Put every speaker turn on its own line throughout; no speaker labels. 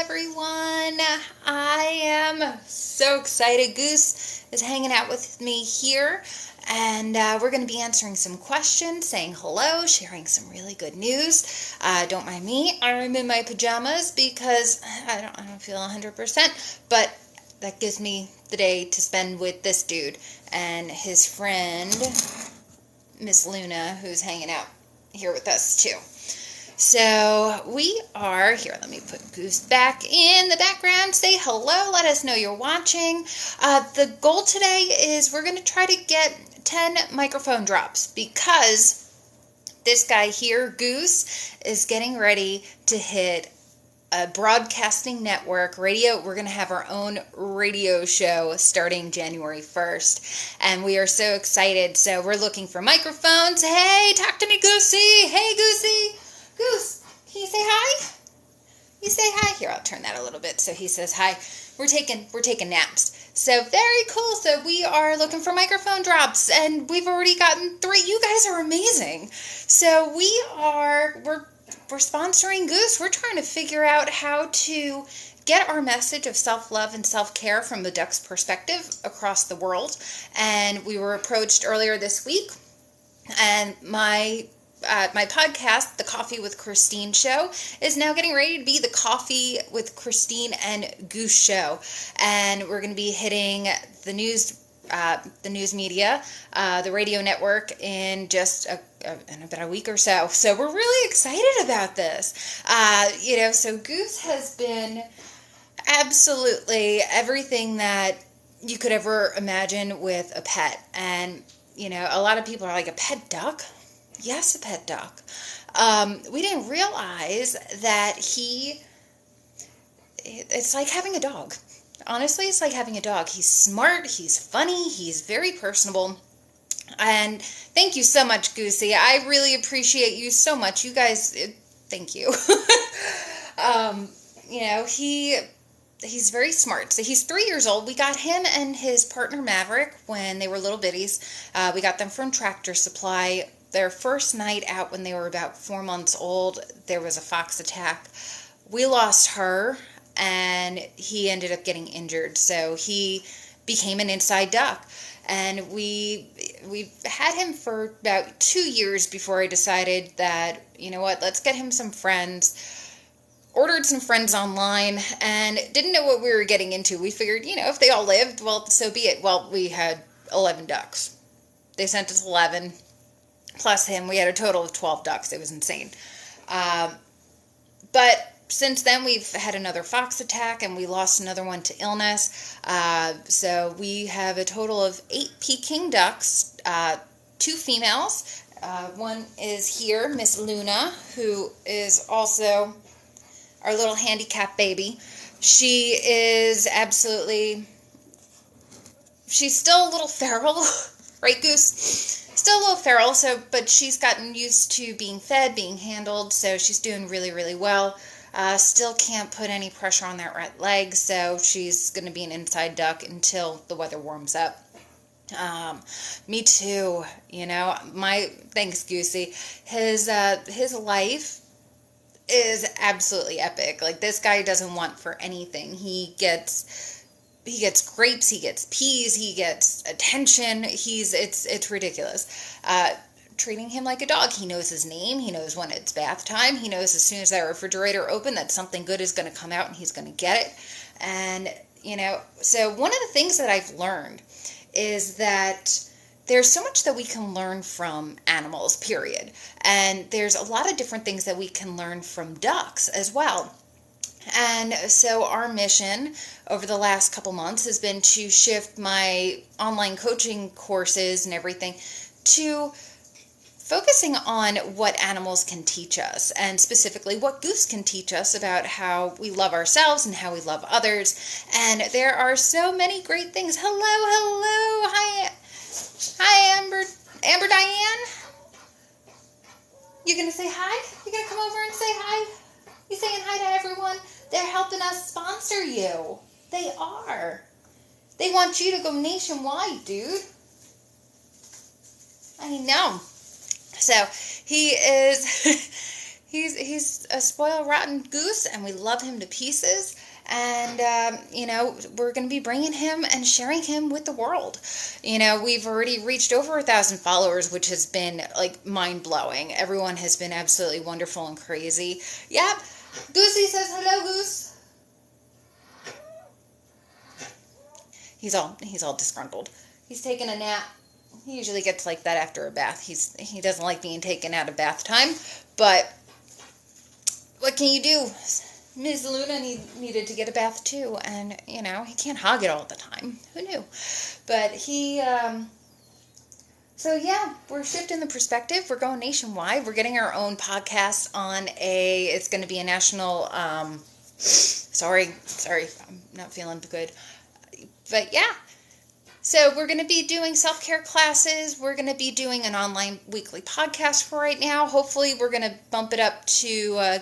everyone. I am so excited. Goose is hanging out with me here, and we're going to be answering some questions, saying hello, sharing some really good news. Don't mind me. I'm in my pajamas because I don't feel 100%, but that gives me the day to spend with this dude and his friend, Miss Luna, who's hanging out here with us too. So we are here. Let me put Goose back in the background. Say hello. Let us know you're watching. The goal today is we're going to try to get 10 microphone drops because this guy here, Goose, is getting ready to hit a broadcasting network radio. We're going to have our own radio show starting January 1st. And we are so excited. So we're looking for microphones. Hey, talk to me, Goosey. Hey, Goosey. Goose, can you say hi? You say hi. Here, I'll turn that a little bit so he says hi. We're taking naps. So very cool. So we are looking for microphone drops, and we've already gotten 3. You guys are amazing. So we're sponsoring Goose. We're trying to figure out how to get our message of self-love and self-care from the duck's perspective across the world. And we were approached earlier this week, and my podcast, The Coffee with Christine Show, is now getting ready to be the Coffee with Christine and Goose Show. And we're going to be hitting the news media, the radio network in just in about a week or so. So we're really excited about this. So Goose has been absolutely everything that you could ever imagine with a pet. And, a lot of people are like, a pet duck? Yes, a pet duck. We didn't realize that it's like having a dog. Honestly, it's like having a dog. He's smart, he's funny, he's very personable. And thank you so much, Goosey. I really appreciate you so much. You guys, thank you. He's very smart. So he's 3 years old. We got him and his partner Maverick when they were little bitties. We got them from Tractor Supply. Their first night out when they were about 4 months old, there was a fox attack. We lost her, and he ended up getting injured. So he became an inside duck. And we had him for about 2 years before I decided that, let's get him some friends. Ordered some friends online and didn't know what we were getting into. We figured, if they all lived, well, so be it. Well, we had 11 ducks. They sent us 11. Plus him, we had a total of 12 ducks. It was insane. But since then, we've had another fox attack, and we lost another one to illness. So we have a total of 8 Peking ducks, 2 females. One is here, Miss Luna, who is also our little handicap baby. She is she's still a little feral, right, Goose? Still a little feral, but she's gotten used to being fed, being handled, so she's doing really, really well. Still can't put any pressure on that right leg, so she's going to be an inside duck until the weather warms up. Me too, thanks, Goosey. His life is absolutely epic. Like, this guy doesn't want for anything. He gets grapes, he gets peas, he gets attention. It's ridiculous. Treating him like a dog. He knows his name. He knows when it's bath time. He knows as soon as that refrigerator opens that something good is going to come out and he's going to get it. And, so one of the things that I've learned is that there's so much that we can learn from animals, period. And there's a lot of different things that we can learn from ducks as well. And so our mission over the last couple months has been to shift my online coaching courses and everything to focusing on what animals can teach us, and specifically what Goose can teach us about how we love ourselves and how we love others. And there are so many great things. Hello. Hi, Amber Diane. You gonna say hi? You gonna come over and say hi? You saying hi to everyone? They're helping us sponsor you. They are. They want you to go nationwide, dude. I know. So he is he's a spoiled, rotten goose, and we love him to pieces. And, we're going to be bringing him and sharing him with the world. We've already reached over 1,000 followers, which has been, like, mind-blowing. Everyone has been absolutely wonderful and crazy. Yep. Goosey says hello, Goose. He's all disgruntled. He's taking a nap. He usually gets like that after a bath. He doesn't like being taken out of bath time, but what can you do? Ms. Luna needed to get a bath too, and he can't hog it all the time. Who knew? But so yeah, we're shifting the perspective. We're going nationwide. We're getting our own podcast on it's going to be a national, sorry, I'm not feeling good. But yeah, so we're going to be doing self-care classes. We're going to be doing an online weekly podcast for right now. Hopefully we're going to bump it up to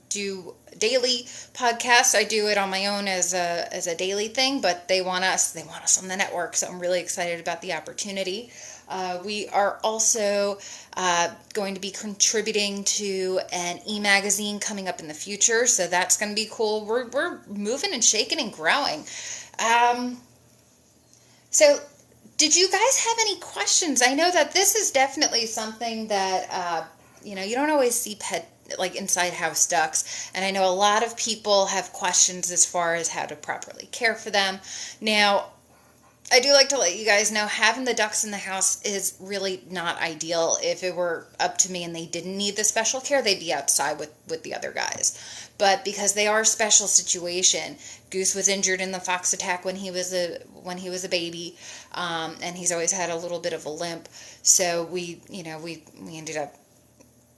do daily podcasts. I do it on my own as a daily thing, but they want us on the network, so I'm really excited about the opportunity. We are also going to be contributing to an e-magazine coming up in the future, so that's going to be cool. We're moving and shaking and growing. So did you guys have any questions? I know that this is definitely something that you don't always see inside house ducks, and I know a lot of people have questions as far as how to properly care for them. Now, I do like to let you guys know having the ducks in the house is really not ideal. If it were up to me and they didn't need the special care, they'd be outside with the other guys. But because they are a special situation, Goose was injured in the fox attack when he was a baby, and he's always had a little bit of a limp. So we ended up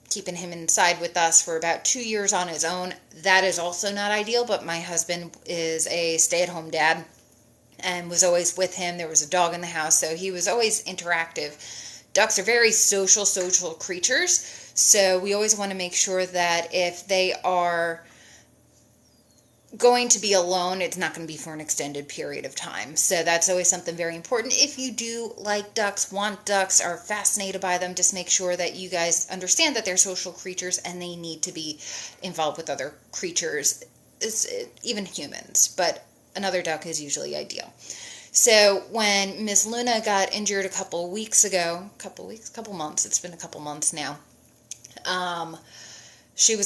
keeping him inside with us for about 2 years on his own. That is also not ideal, but my husband is a stay-at-home dad and was always with him. There was a dog in the house, so he was always interactive. Ducks are very social creatures, so we always want to make sure that if they are going to be alone, it's not going to be for an extended period of time. So that's always something very important. If you do like ducks, want ducks, are fascinated by them, just make sure that you guys understand that they're social creatures and they need to be involved with other countries, even humans. But another duck is usually ideal. So when Miss Luna got injured a couple months, it's been a couple months now, she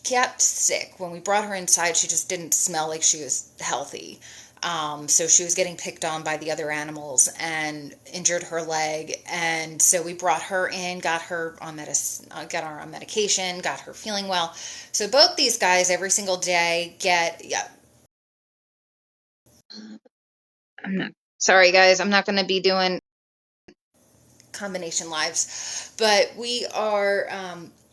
got sick. When we brought her inside, she just didn't smell like she was healthy. So she was getting picked on by the other animals and injured her leg. And so we brought her in, got her on medication, got her feeling well. So both these guys every single day sorry guys, I'm not going to be doing combination lives, but we are,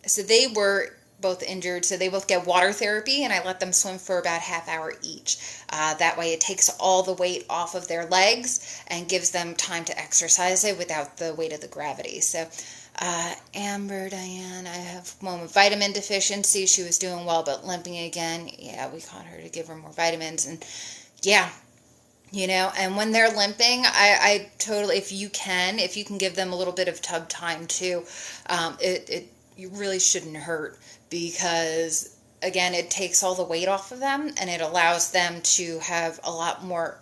so they were both injured, so they both get water therapy, and I let them swim for about half hour each. That way it takes all the weight off of their legs and gives them time to exercise it without the weight of the gravity. So Amber, Diane, I have one with vitamin deficiency. She was doing well, but limping again. Yeah, we caught her to give her more vitamins, and yeah, and when they're limping, I totally, if you can give them a little bit of tub time too, you really shouldn't hurt, because again, it takes all the weight off of them and it allows them to have a lot more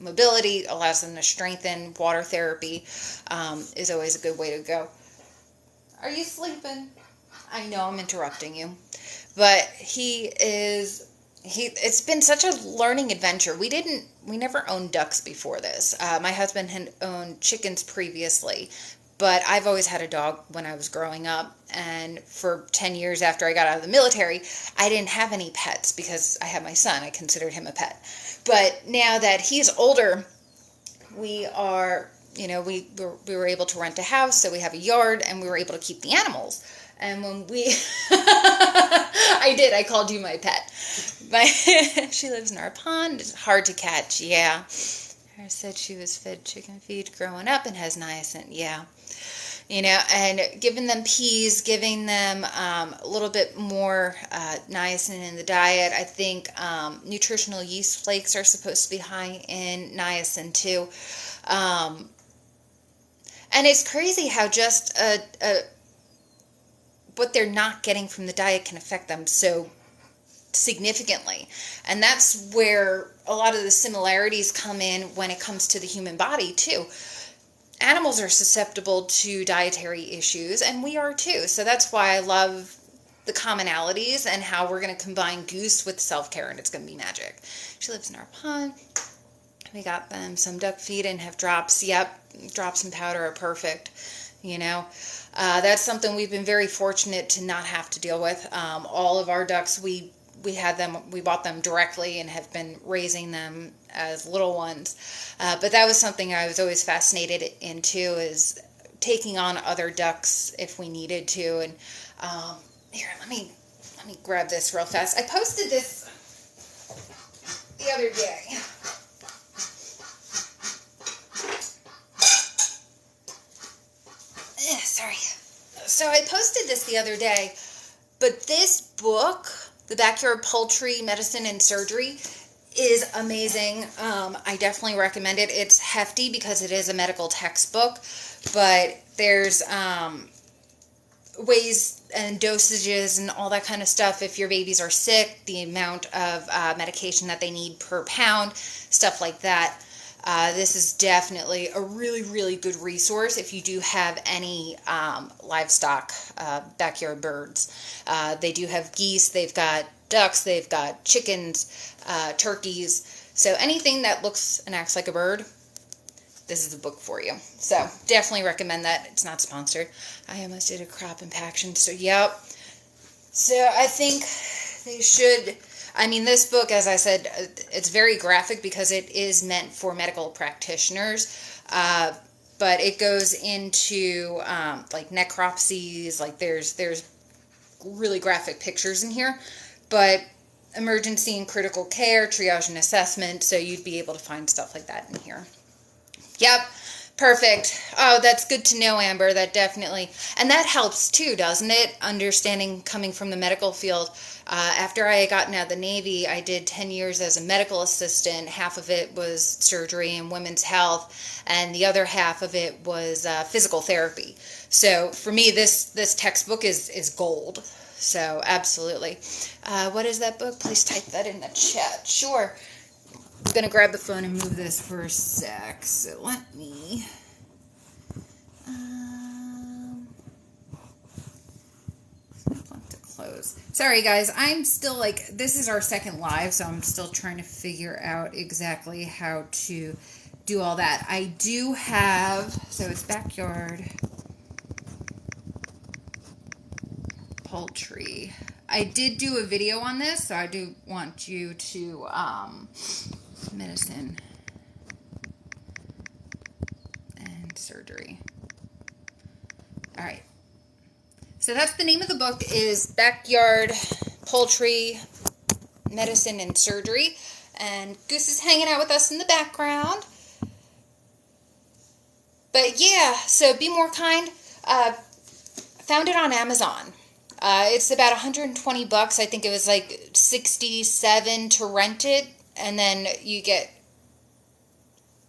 mobility, allows them to strengthen. Water therapy is always a good way to go. Are you sleeping? I know I'm interrupting you, but it's been such a learning adventure. We never owned ducks before this. My husband had owned chickens previously, but I've always had a dog when I was growing up, and for 10 years after I got out of the military, I didn't have any pets because I had my son. I considered him a pet. But now that he's older, we are, we were able to rent a house, so we have a yard, and we were able to keep the animals. And when I called you my pet. She lives in our pond. It's hard to catch, yeah. I said she was fed chicken feed growing up and has niacin, yeah. And giving them peas, giving them a little bit more niacin in the diet. I think nutritional yeast flakes are supposed to be high in niacin too. And it's crazy how just a what they're not getting from the diet can affect them so significantly. And that's where a lot of the similarities come in when it comes to the human body too. Animals are susceptible to dietary issues, and we are too. So that's why I love the commonalities and how we're going to combine Goose with self-care, and it's going to be magic. She lives in our pond. We got them some duck feed and have drops. Yep, drops and powder are perfect. You know, that's something we've been very fortunate to not have to deal with. All of our ducks, we bought them directly and have been raising them as little ones. But that was something I was always fascinated into, is taking on other ducks if we needed to. And here, let me grab this real fast. I posted this the other day. Sorry. So I posted this the other day, but this book, The Backyard Poultry Medicine and Surgery, is amazing. I definitely recommend it. It's hefty because it is a medical textbook, but there's ways and dosages and all that kind of stuff. If your babies are sick, the amount of medication that they need per pound, stuff like that. This is definitely a really, really good resource if you do have any livestock, backyard birds. They do have geese, they've got ducks, they've got chickens, turkeys. So anything that looks and acts like a bird, this is the book for you. So definitely recommend that. It's not sponsored. I almost did a crop impaction. So yep. So I think they should. I mean, this book, as I said, it's very graphic because it is meant for medical practitioners. But it goes into like necropsies. Like there's really graphic pictures in here. But emergency and critical care, triage and assessment. So you'd be able to find stuff like that in here. Yep, perfect. Oh, that's good to know, Amber. That definitely, and that helps too, doesn't it? Understanding coming from the medical field. After I had gotten out of the Navy, I did 10 years as a medical assistant. Half of it was surgery and women's health, and the other half of it was physical therapy. So for me, this textbook is gold. So absolutely. What is that book? Please type that in the chat. Sure. I'm going to grab the phone and move this for a sec. So let me... to close. Sorry, guys. I'm still like... This is our second live, so I'm still trying to figure out exactly how to do all that. I do have... So it's Backyard Poultry. I did do a video on this, so I do want you to... medicine and surgery. All right. So that's the name of the book, is Backyard Poultry Medicine and Surgery. And Goose is hanging out with us in the background. But yeah, so Be More Kind. Found it on Amazon. It's about $120. I think it was like $67 to rent it. And then you get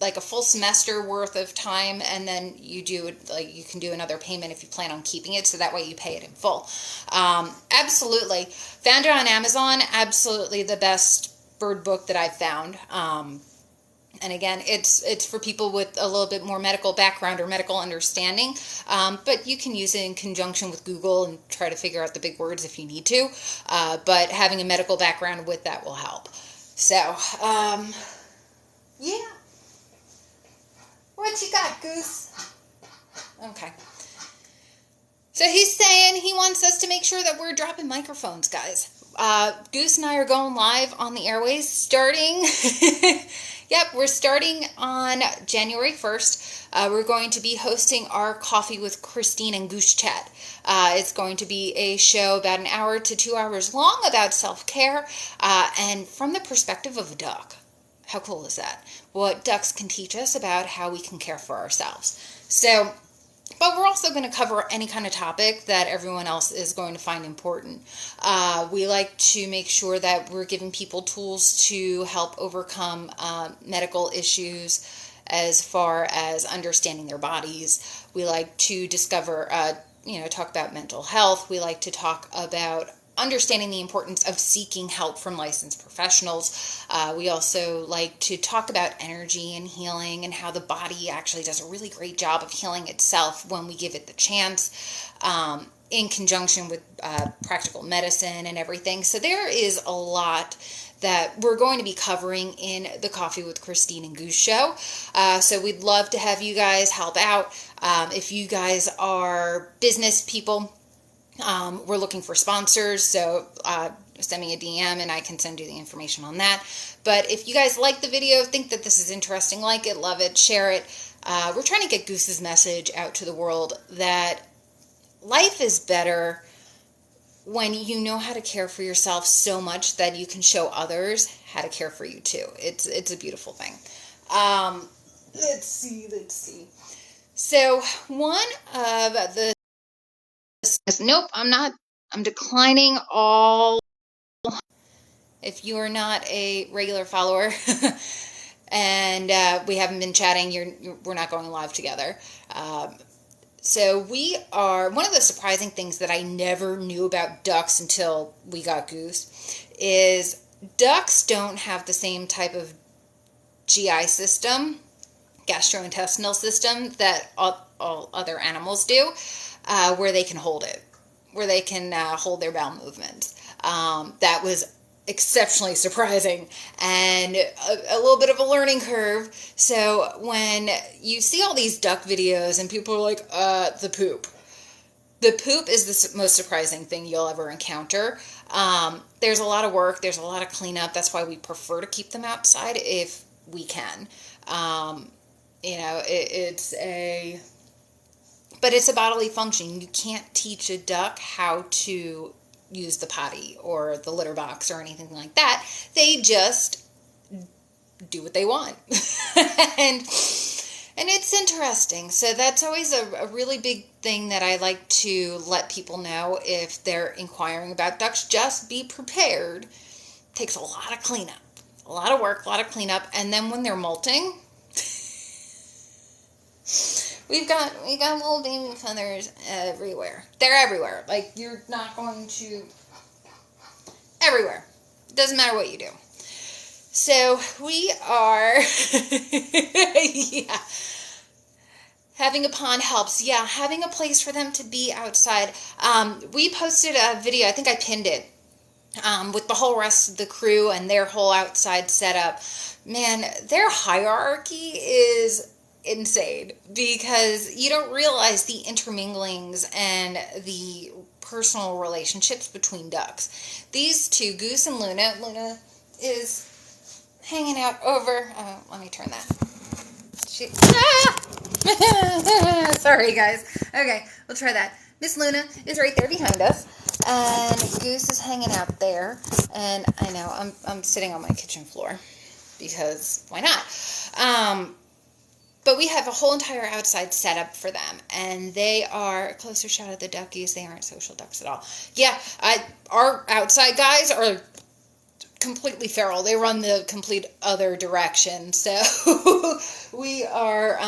like a full semester worth of time, and then you do like you can do another payment if you plan on keeping it, so that way you pay it in full. Absolutely. Found it on Amazon. Absolutely the best bird book that I've found. And again, it's for people with a little bit more medical background or medical understanding, but you can use it in conjunction with Google and try to figure out the big words if you need to. But having a medical background with that will help. So, yeah. What you got, Goose? Okay. So he's saying he wants us to make sure that we're dropping microphones, guys. Goose and I are going live on the airways starting... Yep, we're starting on January 1st. We're going to be hosting our Coffee with Christine and Goose Chat. It's going to be a show about an hour to 2 hours long about self-care and from the perspective of a duck. How cool is that? What ducks can teach us about how we can care for ourselves. So, but we're also going to cover any kind of topic that everyone else is going to find important. We like to make sure that we're giving people tools to help overcome medical issues as far as understanding their bodies. We like to talk about mental health. We like to talk about understanding the importance of seeking help from licensed professionals. We also like to talk about energy and healing and how the body actually does a really great job of healing itself when we give it the chance, in conjunction with practical medicine and everything. So there is a lot that we're going to be covering in the Coffee with Christine and Goose show. So we'd love to have you guys help out. If you guys are business people, we're looking for sponsors, so send me a DM and I can send you the information on that. But if you guys like the video, think that this is interesting, like it, love it, share it. We're trying to get Goose's message out to the world that life is better when you know how to care for yourself so much that you can show others how to care for you too. It's a beautiful thing. Let's see. So one of the... Nope, I'm not. I'm declining all. If you are not a regular follower and we haven't been chatting, we're not going live together. So we are... One of the surprising things that I never knew about ducks until we got Goose is ducks don't have the same type of GI system, gastrointestinal system, that all other animals do, where they can hold it, where they can hold their bowel movements. That was exceptionally surprising and a little bit of a learning curve. So when you see all these duck videos and people are like, the poop is the most surprising thing you'll ever encounter. There's a lot of work. There's a lot of cleanup. That's why we prefer to keep them outside if we can. But it's a bodily function. You can't teach a duck how to use the potty or the litter box or anything like that. They just do what they want. and it's interesting. So that's always a really big thing that I like to let people know if they're inquiring about ducks. Just be prepared. It takes a lot of cleanup, a lot of work, a lot of cleanup. And then when they're molting, we got little baby feathers everywhere. They're everywhere. Like, you're not going to... Everywhere. It doesn't matter what you do. So we are... Yeah. Having a pond helps. Yeah, having a place for them to be outside. We posted a video, I think I pinned it, with the whole rest of the crew and their whole outside setup. Man, their hierarchy is insane, because you don't realize the interminglings and the personal relationships between ducks. These two, Goose and Luna is hanging out over... let me turn that. Sorry, guys. Okay, we'll try that. Miss Luna is right there behind us, and Goose is hanging out there. And I know I'm sitting on my kitchen floor because why not? But we have a whole entire outside setup for them, and they are... A closer shot of the duckies. They aren't social ducks at all. Yeah, our outside guys are completely feral. They run the complete other direction. So we are...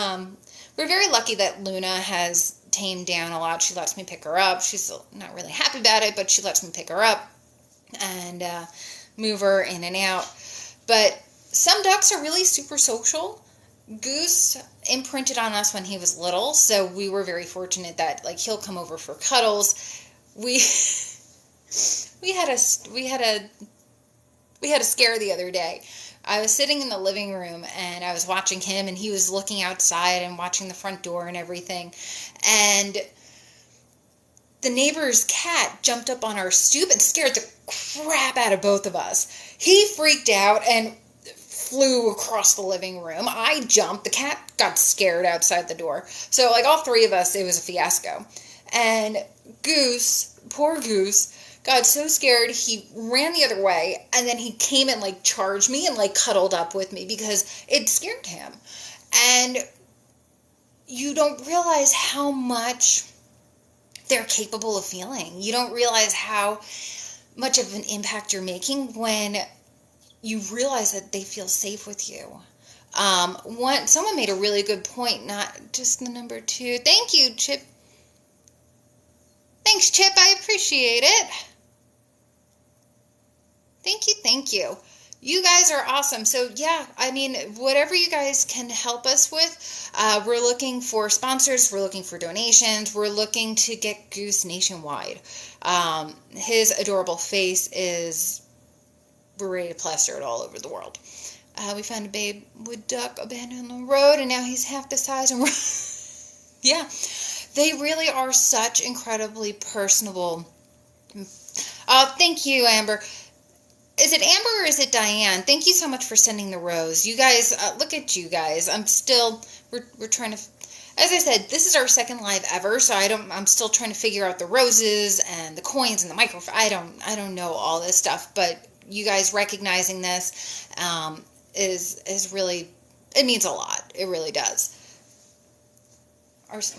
we're very lucky that Luna has tamed down a lot. She lets me pick her up. She's not really happy about it, but she lets me pick her up and move her in and out. But some ducks are really super social. Goose imprinted on us when he was little, so we were very fortunate that, like, he'll come over for cuddles. We had a scare the other day. I was sitting in the living room and I was watching him, and he was looking outside and watching the front door and everything. And the neighbor's cat jumped up on our stoop and scared the crap out of both of us. He freaked out and flew across the living room. I jumped. The cat got scared outside the door. So, like, all three of us, it was a fiasco. And Goose, poor Goose, got so scared he ran the other way, and then he came and, like, charged me and, like, cuddled up with me because it scared him. And you don't realize how much they're capable of feeling. You don't realize how much of an impact you're making when you realize that they feel safe with you. Someone made a really good point, not just the number 2. Thank you, Chip. Thanks, Chip. I appreciate it. Thank you. Thank you. You guys are awesome. So, yeah, I mean, whatever you guys can help us with, we're looking for sponsors, we're looking for donations, we're looking to get Goose nationwide. His adorable face is beret plastered all over the world. We found a babe wood duck abandoned on the road, and now he's half the size. And yeah, they really are such incredibly personable. Thank you, Amber. Is it Amber or is it Diane? Thank you so much for sending the rose. You guys, look at you guys. We're trying to, as I said, this is our second live ever, so I'm still trying to figure out the roses and the coins and the microphone. I don't know all this stuff, but you guys recognizing this, is really, it means a lot. It really does.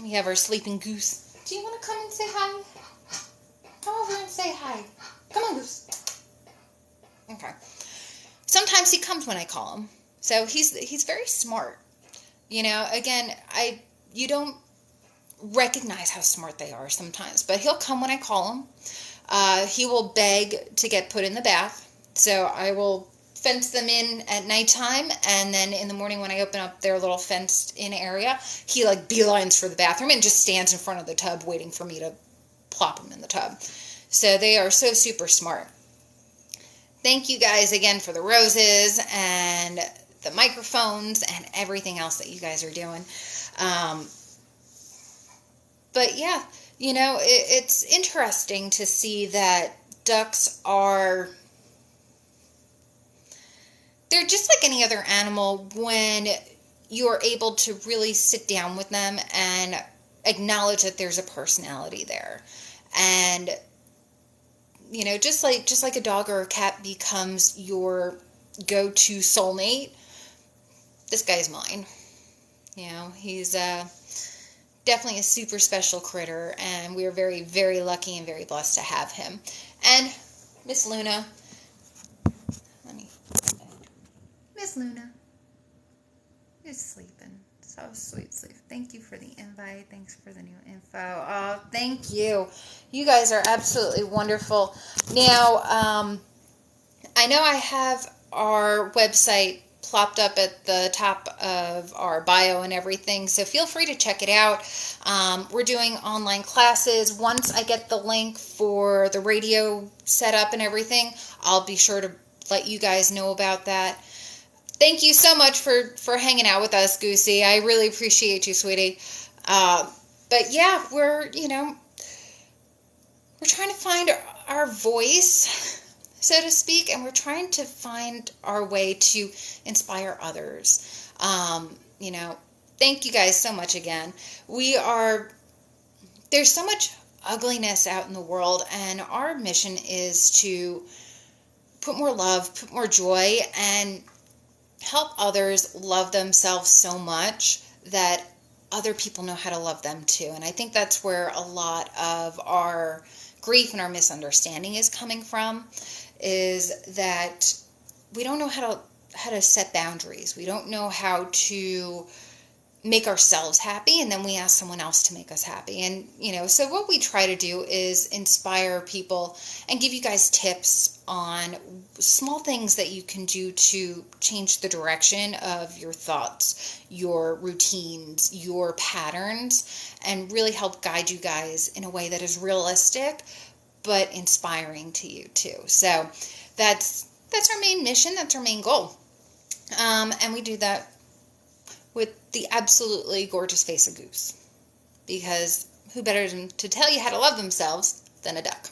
We have our sleeping goose. Do you want to come and say hi? Come over and say hi. Come on, Goose. Okay. Sometimes he comes when I call him. So he's very smart. You know, again, you don't recognize how smart they are sometimes, but he'll come when I call him. He will beg to get put in the bath. So I will fence them in at nighttime, and then in the morning when I open up their little fenced in area, he like beelines for the bathroom and just stands in front of the tub waiting for me to plop him in the tub. So they are so super smart. Thank you guys again for the roses and the microphones and everything else that you guys are doing. But yeah, you know, it's interesting to see that ducks they're just like any other animal when you're able to really sit down with them and acknowledge that there's a personality there. And you know, just like a dog or a cat becomes your go-to soulmate, this guy's mine. You know, he's definitely a super special critter, and we're very, very lucky and very blessed to have him. And Miss Luna, Miss Luna is sleeping. So sweet sleep. Thank you for the invite. Thanks for the new info. Oh, thank you. You guys are absolutely wonderful. Now, I know I have our website plopped up at the top of our bio and everything, so feel free to check it out. We're doing online classes. Once I get the link for the radio setup and everything, I'll be sure to let you guys know about that. Thank you so much for hanging out with us, Goosey. I really appreciate you, sweetie. But yeah, we're trying to find our voice, so to speak, and we're trying to find our way to inspire others. You know, thank you guys so much again. There's so much ugliness out in the world, and our mission is to put more love, put more joy, and help others love themselves so much that other people know how to love them too. And I think that's where a lot of our grief and our misunderstanding is coming from, is that we don't know how to set boundaries. We don't know how to make ourselves happy, and then we ask someone else to make us happy. And, you know, so what we try to do is inspire people and give you guys tips on small things that you can do to change the direction of your thoughts, your routines, your patterns, and really help guide you guys in a way that is realistic but inspiring to you too. So that's our main mission, that's our main goal. And we do that with the absolutely gorgeous face of Goose, because who better to tell you how to love themselves than a duck?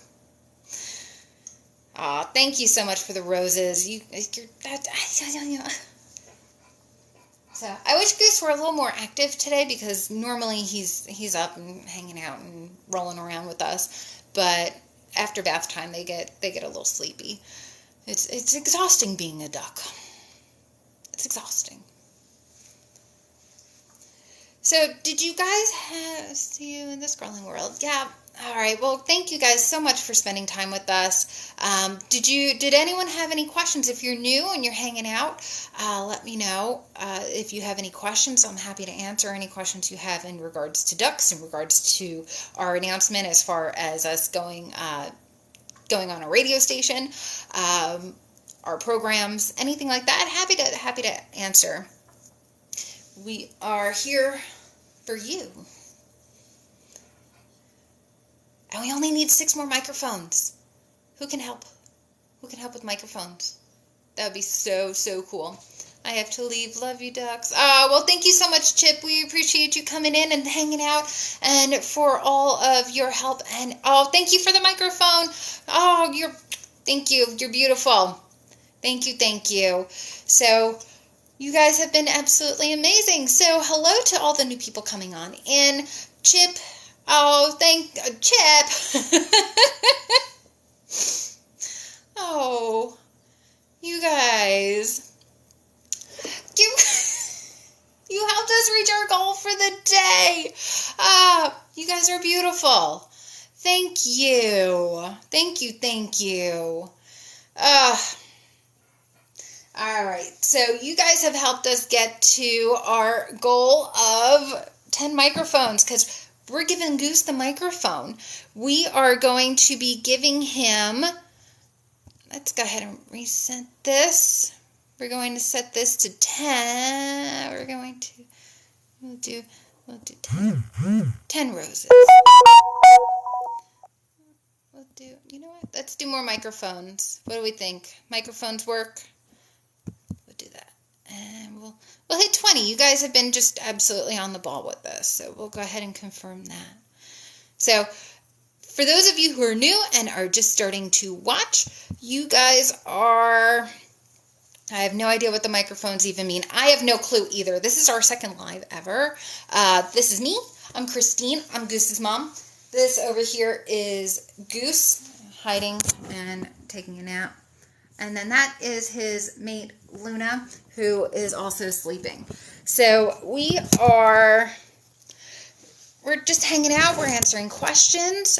Aw, thank you so much for the roses. So I wish Goose were a little more active today, because normally he's up and hanging out and rolling around with us, but after bath time they get a little sleepy. It's exhausting being a duck. It's exhausting. So, did you guys see you in the scrolling world? Yeah, All right. Well, thank you guys so much for spending time with us. Did anyone have any questions? If you're new and you're hanging out, let me know if you have any questions. I'm happy to answer any questions you have in regards to ducks, in regards to our announcement as far as us going on a radio station, our programs, anything like that. Happy to answer. We are here for you. And we only need 6 more microphones. Who can help? Who can help with microphones? That would be so, so cool. I have to leave. Love you, ducks. Oh, well, thank you so much, Chip. We appreciate you coming in and hanging out and for all of your help. And, oh, thank you for the microphone. Oh, thank you. You're beautiful. Thank you, thank you. So, you guys have been absolutely amazing. So, hello to all the new people coming on in. Chip. Oh, Chip. Oh, you guys. You helped us reach our goal for the day. You guys are beautiful. Thank you. Thank you, thank you. All right, so you guys have helped us get to our goal of 10 microphones because we're giving Goose the microphone. We are going to be giving him, let's go ahead and reset this. We're going to set this to 10. We'll do 10 roses. You know what? Let's do more microphones. What do we think? Microphones work? We'll do that. And we'll hit 20. You guys have been just absolutely on the ball with this, so we'll go ahead and confirm that. So, for those of you who are new and are just starting to watch, you guys are... I have no idea what the microphones even mean. I have no clue either. This is our second live ever. This is me. I'm Christine. I'm Goose's mom. This over here is Goose hiding and taking a nap. And then that is his mate, Luna, who is also sleeping. So we're just hanging out. We're answering questions.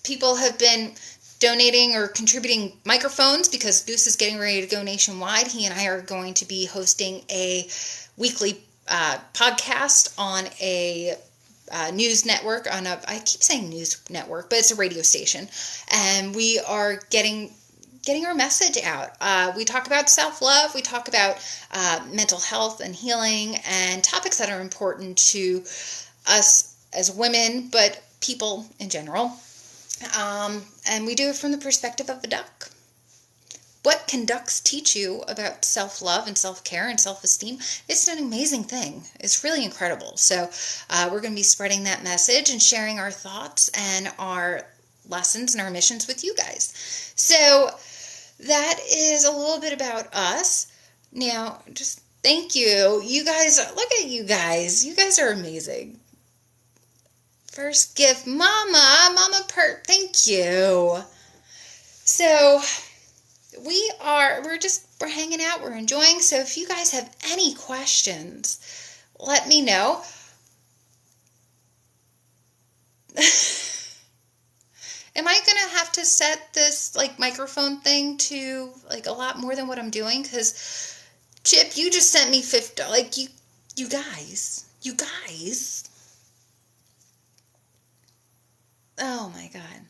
People have been donating or contributing microphones because Goose is getting ready to go nationwide. He and I are going to be hosting a weekly podcast on a news network. I keep saying news network, but it's a radio station. And we are getting our message out. We talk about self-love. We talk about mental health and healing and topics that are important to us as women, but people in general. And we do it from the perspective of a duck. What can ducks teach you about self-love and self-care and self-esteem? It's an amazing thing. It's really incredible. So we're going to be spreading that message and sharing our thoughts and our lessons and our missions with you guys. So that is a little bit about us. Now, just thank you. You guys, look at you guys. You guys are amazing. First gift, Mama Pert, thank you. So we're hanging out, we're enjoying. So if you guys have any questions, let me know. Am I going to have to set this microphone thing to a lot more than what I'm doing? Because Chip, you just sent me 50, you guys. Oh my God.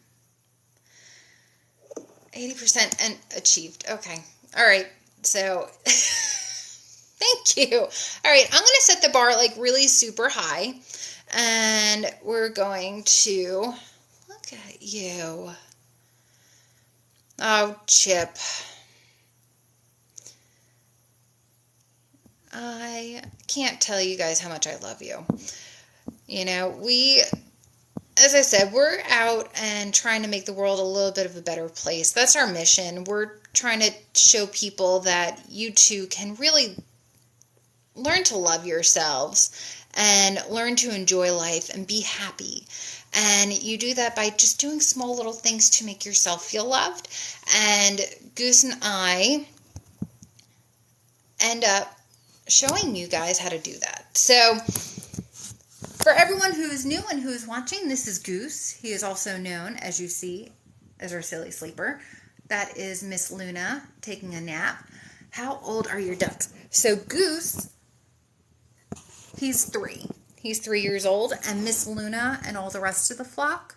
80% and achieved. Okay. All right. So thank you. All right. I'm going to set the bar really super high and we're going to look at you. Oh, Chip. I can't tell you guys how much I love you. You know, as I said, we're out and trying to make the world a little bit of a better place. That's our mission. We're trying to show people that you too can really learn to love yourselves and learn to enjoy life and be happy. And you do that by just doing small little things to make yourself feel loved. And Goose and I end up showing you guys how to do that. So For everyone who is new and who is watching, this is Goose. He is also known, as you see, as our silly sleeper. That is Miss Luna taking a nap. How old are your ducks? So Goose, he's 3. He's 3 years old, and Miss Luna and all the rest of the flock,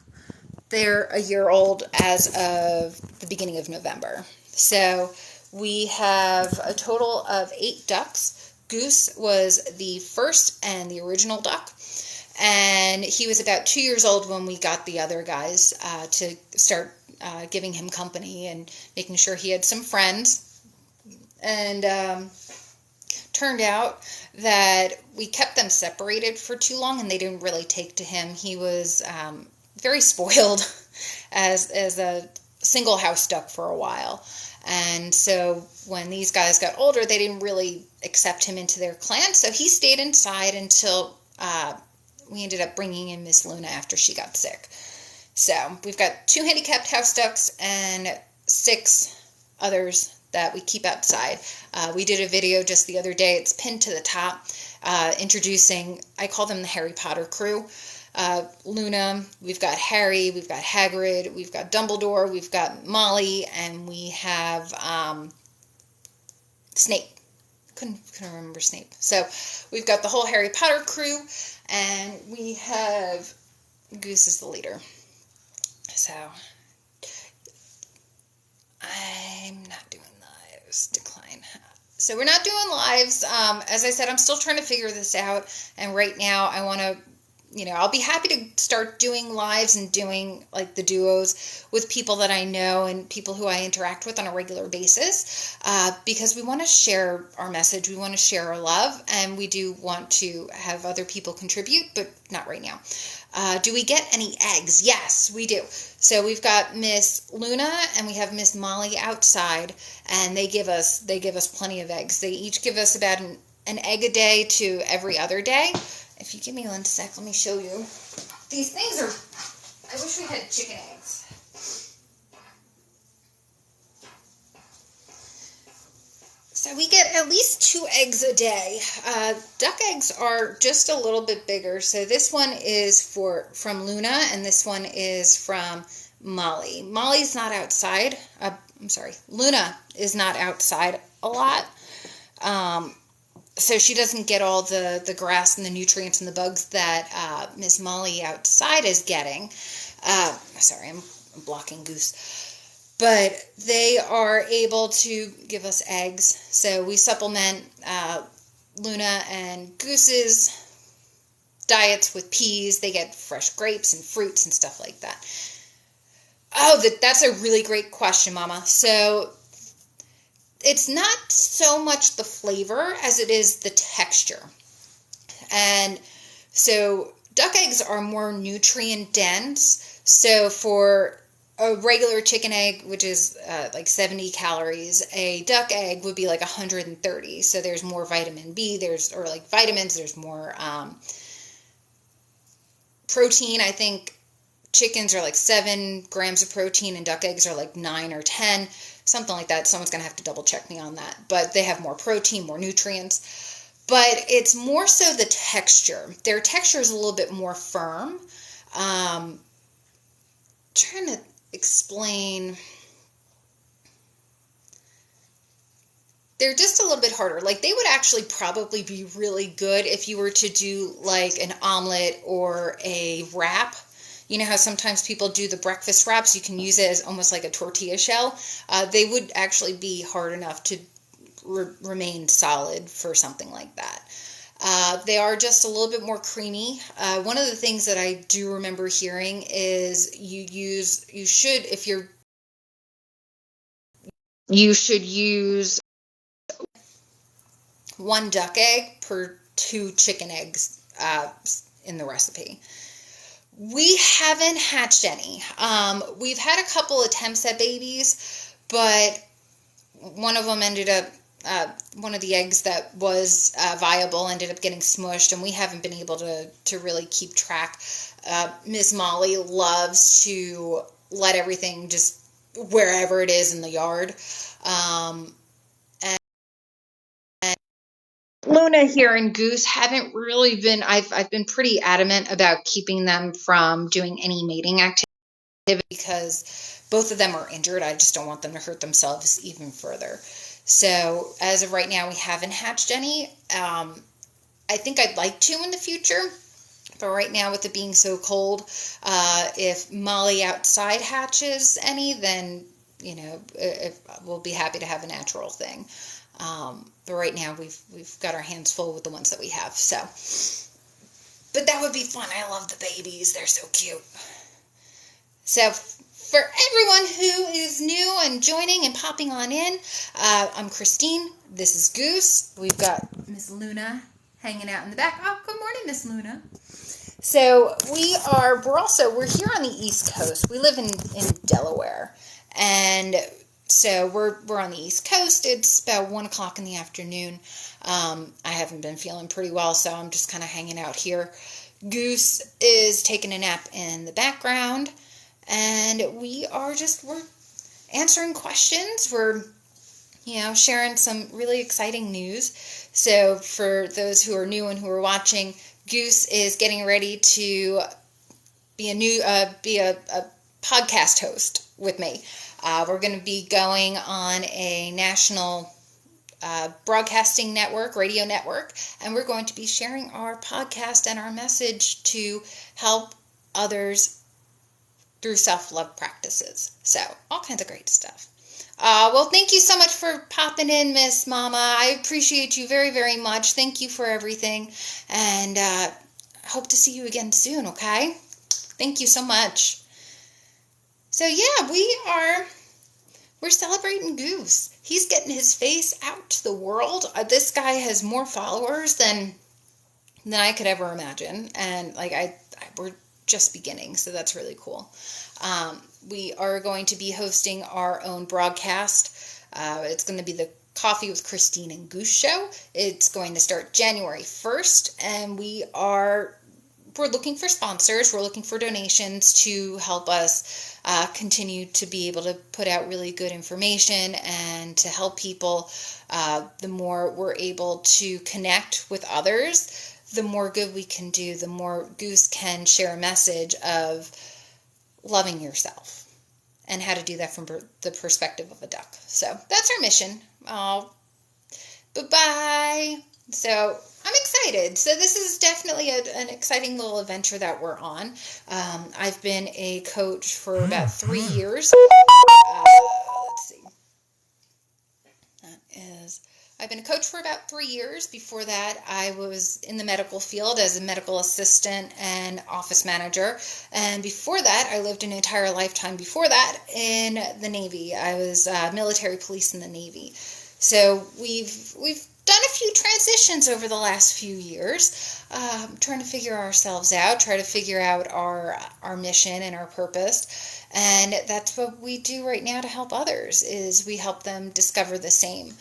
they're a year old as of the beginning of November. So we have a total of 8 ducks. Goose was the first and the original duck. And he was about 2 years old when we got the other guys to start giving him company and making sure he had some friends. And turned out that we kept them separated for too long and they didn't really take to him. He was very spoiled as a single house duck for a while. And so when these guys got older, they didn't really accept him into their clan. So he stayed inside until we ended up bringing in Miss Luna after she got sick. So we've got 2 handicapped house ducks and 6 others that we keep outside. We did a video just the other day. It's pinned to the top, introducing, I call them the Harry Potter crew. Luna, we've got Harry, we've got Hagrid, we've got Dumbledore, we've got Molly, and we have Snape. Couldn't remember Snape. So we've got the whole Harry Potter crew, and we have Goose as the leader. So I'm not doing lives. Decline. So we're not doing lives. As I said, I'm still trying to figure this out, and right now I want to, I'll be happy to start doing lives and doing like the duos with people that I know and people who I interact with on a regular basis, because we want to share our message, we want to share our love, and we do want to have other people contribute, but not right now. Do we get any eggs? Yes, we do. So we've got Miss Luna and we have Miss Molly outside, and they give us plenty of eggs. They each give us about an egg a day to every other day. If you give me 1 sec, let me show you. These things are, I wish we had chicken eggs. So we get at least 2 eggs a day. Duck eggs are just a little bit bigger. So this one is from Luna, and this one is from Molly. Molly's not outside. Luna is not outside a lot. So she doesn't get all the grass and the nutrients and the bugs that Miss Molly outside is getting. Sorry, I'm blocking Goose. But they are able to give us eggs. So we supplement Luna and Goose's diets with peas. They get fresh grapes and fruits and stuff like that. Oh, that's a really great question, Mama. So it's not so much the flavor as it is the texture. And so duck eggs are more nutrient dense. So for a regular chicken egg, which is like 70 calories, a duck egg would be like 130. So there's more vitamin B, or like vitamins, there's more protein. I think chickens are like 7 grams of protein and duck eggs are like 9 or 10, something like that. Someone's going to have to double check me on that. But they have more protein, more nutrients. But it's more so the texture. Their texture is a little bit more firm. Trying to explain. They're just a little bit harder. Like they would actually probably be really good if you were to do like an omelet or a wrap. You know how sometimes people do the breakfast wraps? You can use it as almost like a tortilla shell. They would actually be hard enough to remain solid for something like that. They are just a little bit more creamy. One of the things that I do remember hearing is you should use 1 duck egg per 2 chicken eggs in the recipe. We haven't hatched any. We've had a couple attempts at babies, but one of them ended up, one of the eggs that was viable ended up getting smushed, and we haven't been able to really keep track. Miss Molly loves to let everything just wherever it is in the yard. Luna here and Goose haven't really been, I've been pretty adamant about keeping them from doing any mating activity because both of them are injured. I just don't want them to hurt themselves even further. So as of right now, we haven't hatched any. I think I'd like to in the future, but right now with it being so cold, if Molly outside hatches any, then we'll be happy to have a natural thing. But right now we've got our hands full with the ones that we have. So, but that would be fun. I love the babies. They're so cute. So for everyone who is new and joining and popping on in, I'm Christine. This is Goose. We've got Miss Luna hanging out in the back. Oh, good morning, Miss Luna. So we're here on the East Coast. We live in Delaware, and so we're on the East Coast. It's about 1:00 in the afternoon. I haven't been feeling pretty well, so I'm just kind of hanging out here. Goose is taking a nap in the background, and we're answering questions. We're sharing some really exciting news. So for those who are new and who are watching, Goose is getting ready to be a podcast host with me. We're going to be going on a national broadcasting network, radio network, and we're going to be sharing our podcast and our message to help others through self-love practices. So all kinds of great stuff. Well, thank you so much for popping in, Miss Mama. I appreciate you very, very much. Thank you for everything, and hope to see you again soon, okay? Thank you so much. So yeah, we're celebrating Goose. He's getting his face out to the world. This guy has more followers than I could ever imagine, and we're just beginning, so that's really cool. We are going to be hosting our own broadcast. It's going to be the Coffee with Christine and Goose show. It's going to start January 1st, and we're looking for sponsors. We're looking for donations to help us continue to be able to put out really good information and to help people. The more we're able to connect with others, the more good we can do, the more Goose can share a message of loving yourself and how to do that from the perspective of a duck. So that's our mission. Bye-bye. So I'm excited. So this is definitely an exciting little adventure that we're on. I've been a coach for about 3 years. Let's see. I've been a coach for about 3 years. Before that, I was in the medical field as a medical assistant and office manager. And before that, I lived an entire lifetime before that in the Navy. I was military police in the Navy. So we've done a few transitions over the last few years, trying to figure ourselves out, try to figure out our mission and our purpose. And that's what we do right now to help others, is we help them discover the same.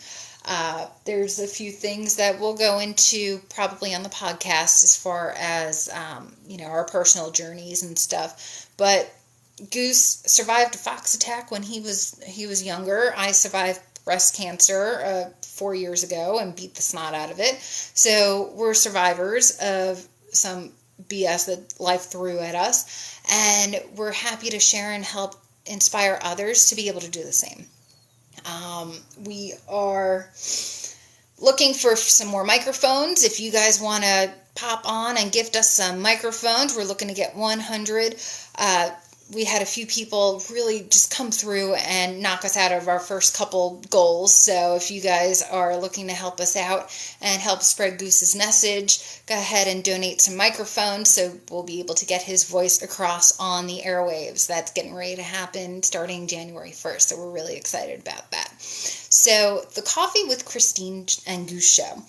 There's a few things that we'll go into probably on the podcast as far as, our personal journeys and stuff. But Goose survived a fox attack when he was younger. I survived breast cancer 4 years ago and beat the snot out of it. So we're survivors of some BS that life threw at us, and we're happy to share and help inspire others to be able to do the same. We are looking for some more microphones. If you guys want to pop on and gift us some microphones, we're looking to get 100. We had a few people really just come through and knock us out of our first couple goals. So if you guys are looking to help us out and help spread Goose's message, go ahead and donate some microphones so we'll be able to get his voice across on the airwaves. That's getting ready to happen starting January 1st. So we're really excited about that. So the Coffee with Christine and Goose show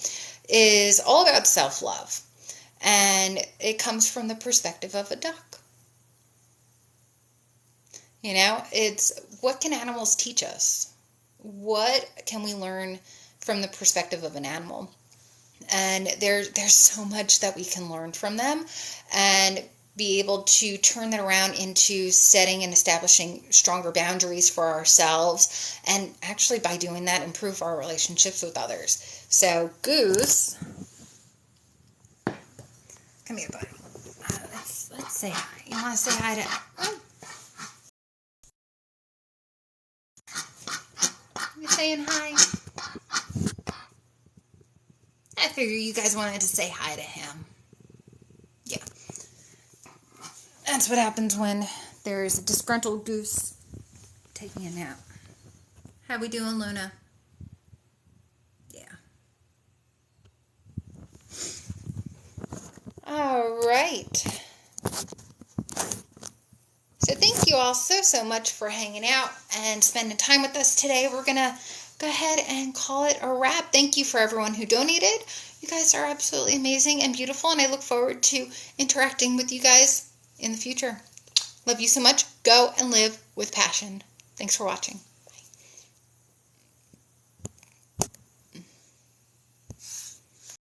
is all about self-love. And it comes from the perspective of a duck. It's what can animals teach us? What can we learn from the perspective of an animal? And there's so much that we can learn from them. And be able to turn that around into setting and establishing stronger boundaries for ourselves, and actually by doing that improve our relationships with others. So Goose, come here, buddy. Let's say hi. You want to say hi to? You saying hi? I figure you guys wanted to say hi to him. Yeah. That's what happens when there's a disgruntled goose taking a nap. How we doing, Luna? Yeah. All right. So thank you all so much for hanging out and spending time with us today. We're going to go ahead and call it a wrap. Thank you for everyone who donated. You guys are absolutely amazing and beautiful, and I look forward to interacting with you guys in the future. Love you so much. Go and live with passion. Thanks for watching.